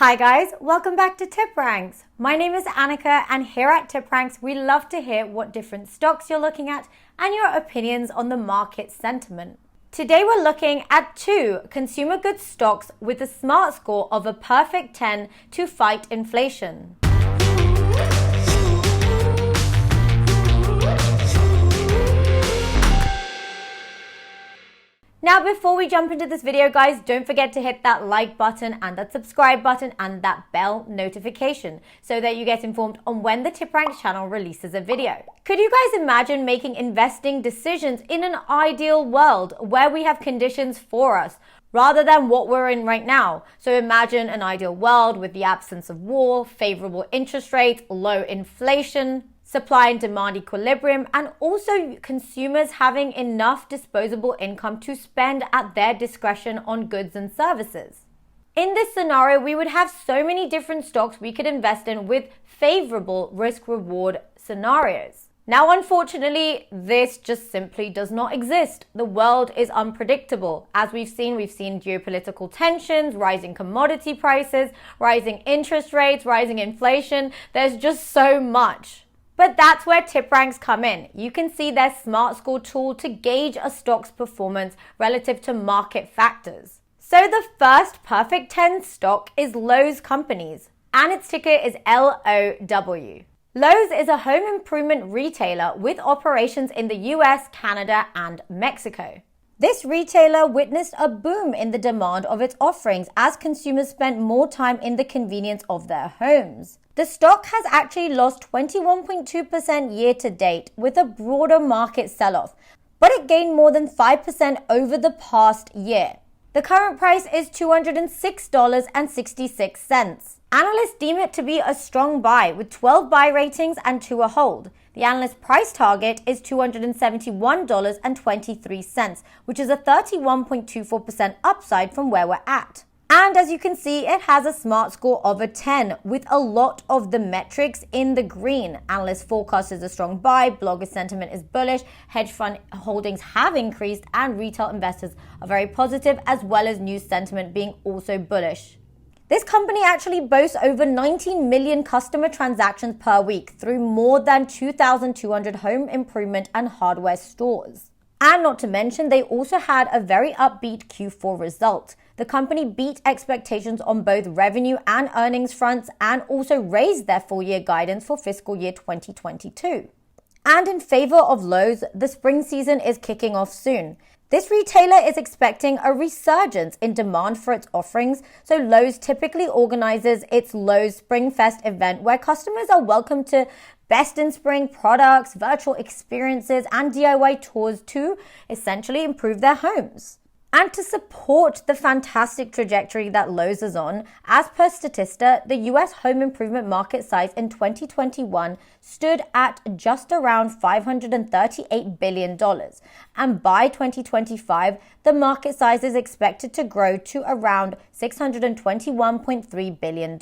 Hi guys, welcome back to TipRanks. My name is Annika and here at TipRanks we love to hear what different stocks you're looking at and your opinions on the market sentiment. Today we're looking at two consumer goods stocks with a smart score of a perfect 10 to fight inflation. Now, before we jump into this video, guys, don't forget to hit that like button and that subscribe button and that bell notification so that you get informed on when the TipRanks channel releases a video. Could you guys imagine making investing decisions in an ideal world where we have conditions for us rather than what we're in right now? So imagine an ideal world with the absence of war, favorable interest rates, low inflation, supply and demand equilibrium, and also consumers having enough disposable income to spend at their discretion on goods and services. In this scenario, we would have so many different stocks we could invest in with favorable risk-reward scenarios. Now, unfortunately, this just simply does not exist. The world is unpredictable. As we've seen geopolitical tensions, rising commodity prices, rising interest rates, rising inflation. There's just so much. But that's where TipRanks come in. You can see their smart score tool to gauge a stock's performance relative to market factors. So the first perfect 10 stock is Lowe's Companies, and its ticker is LOW. Lowe's is a home improvement retailer with operations in the US, Canada, and Mexico. This retailer witnessed a boom in the demand of its offerings as consumers spent more time in the convenience of their homes. The stock has actually lost 21.2% year to date with a broader market sell-off, but it gained more than 5% over the past year. The current price is $206.66. Analysts deem it to be a strong buy with 12 buy ratings and 2 a hold. The analyst price target is $271.23, which is a 31.24% upside from where we're at. And as you can see, it has a smart score of a 10 with a lot of the metrics in the green. Analyst forecast is a strong buy, blogger sentiment is bullish, hedge fund holdings have increased, and retail investors are very positive, as well as news sentiment being also bullish. This company actually boasts over 19 million customer transactions per week through more than 2,200 home improvement and hardware stores. And not to mention, they also had a very upbeat Q4 result. The company beat expectations on both revenue and earnings fronts and also raised their full-year guidance for fiscal year 2022. And in favor of Lowe's, the spring season is kicking off soon. This retailer is expecting a resurgence in demand for its offerings, so Lowe's typically organizes its Lowe's Spring Fest event where customers are welcome to best in spring products, virtual experiences, and DIY tours to essentially improve their homes. And to support the fantastic trajectory that Lowe's is on, as per Statista, the US home improvement market size in 2021 stood at just around $538 billion. And by 2025, the market size is expected to grow to around $621.3 billion.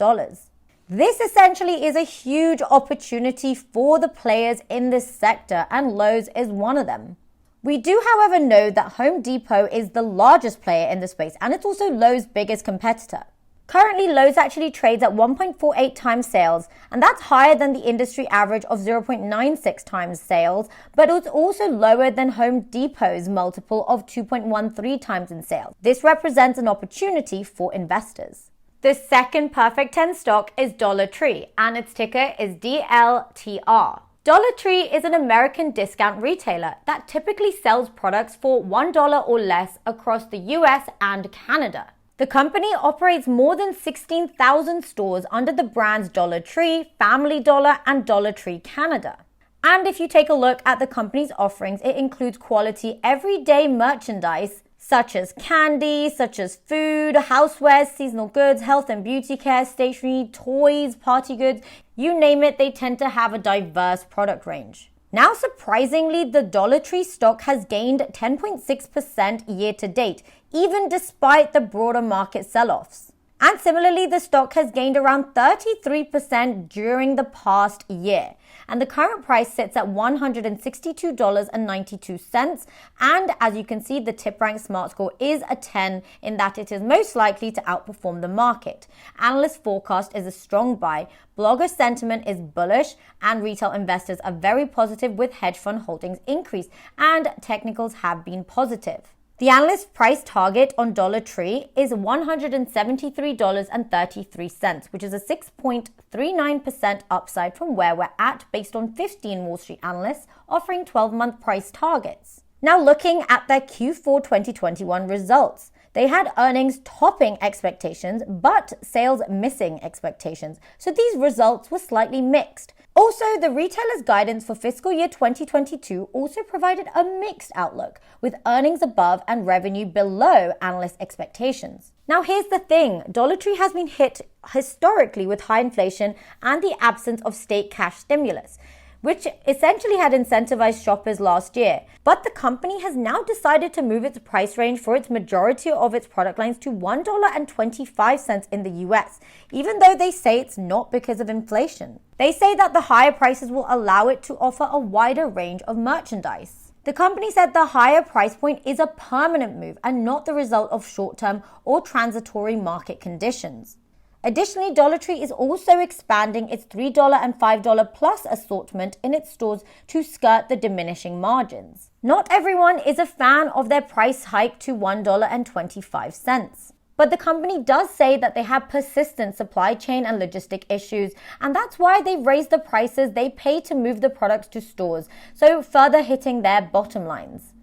This essentially is a huge opportunity for the players in this sector, and Lowe's is one of them. We do, however, know that Home Depot is the largest player in the space, and it's also Lowe's biggest competitor. Currently, Lowe's actually trades at 1.48 times sales, and that's higher than the industry average of 0.96 times sales, but it's also lower than Home Depot's multiple of 2.13 times in sales. This represents an opportunity for investors. The second perfect 10 stock is Dollar Tree, and its ticker is DLTR. Dollar Tree is an American discount retailer that typically sells products for $1 or less across the US and Canada. The company operates more than 16,000 stores under the brands Dollar Tree, Family Dollar, and Dollar Tree Canada. And if you take a look at the company's offerings, it includes quality everyday merchandise such as candy, such as food, housewares, seasonal goods, health and beauty care, stationery, toys, party goods, you name it, they tend to have a diverse product range. Now, surprisingly, the Dollar Tree stock has gained 10.6% year to date, even despite the broader market sell-offs. And similarly, the stock has gained around 33% during the past year. And the current price sits at $162.92. And as you can see, the TipRanks Smart Score is a 10 in that it is most likely to outperform the market. Analyst forecast is a strong buy, blogger sentiment is bullish, and retail investors are very positive with hedge fund holdings increase, and technicals have been positive. The analyst price target on Dollar Tree is $173.33, which is a 6.39% upside from where we're at based on 15 Wall Street analysts offering 12-month price targets. Now looking at their Q4 2021 results. They had earnings topping expectations, but sales missing expectations. So these results were slightly mixed. Also, the retailer's guidance for fiscal year 2022 also provided a mixed outlook, with earnings above and revenue below analyst expectations. Now, here's the thing. Dollar Tree has been hit historically with high inflation and the absence of state cash stimulus, which essentially had incentivized shoppers last year. But the company has now decided to move its price range for its majority of its product lines to $1.25 in the US, even though they say it's not because of inflation. They say that the higher prices will allow it to offer a wider range of merchandise. The company said the higher price point is a permanent move and not the result of short-term or transitory market conditions. Additionally, Dollar Tree is also expanding its $3 and $5 plus assortment in its stores to skirt the diminishing margins. Not everyone is a fan of their price hike to $1.25. But the company does say that they have persistent supply chain and logistic issues, and that's why they've raised the prices they pay to move the products to stores, so further hitting their bottom lines.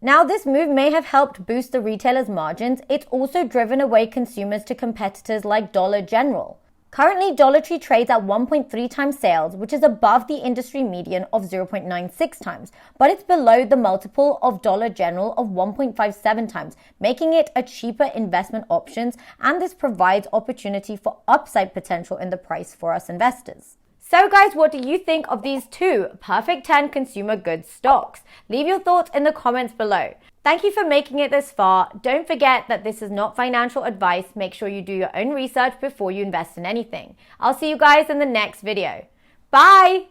Now, this move may have helped boost the retailer's margins. It's also driven away consumers to competitors like Dollar General. Currently, Dollar Tree trades at 1.3 times sales, which is above the industry median of 0.96 times, but it's below the multiple of Dollar General of 1.57 times, making it a cheaper investment option, and this provides opportunity for upside potential in the price for us investors. So guys, what do you think of these two perfect 10 consumer goods stocks? Leave your thoughts in the comments below. Thank you for making it this far. Don't forget that this is not financial advice. Make sure you do your own research before you invest in anything. I'll see you guys in the next video. Bye!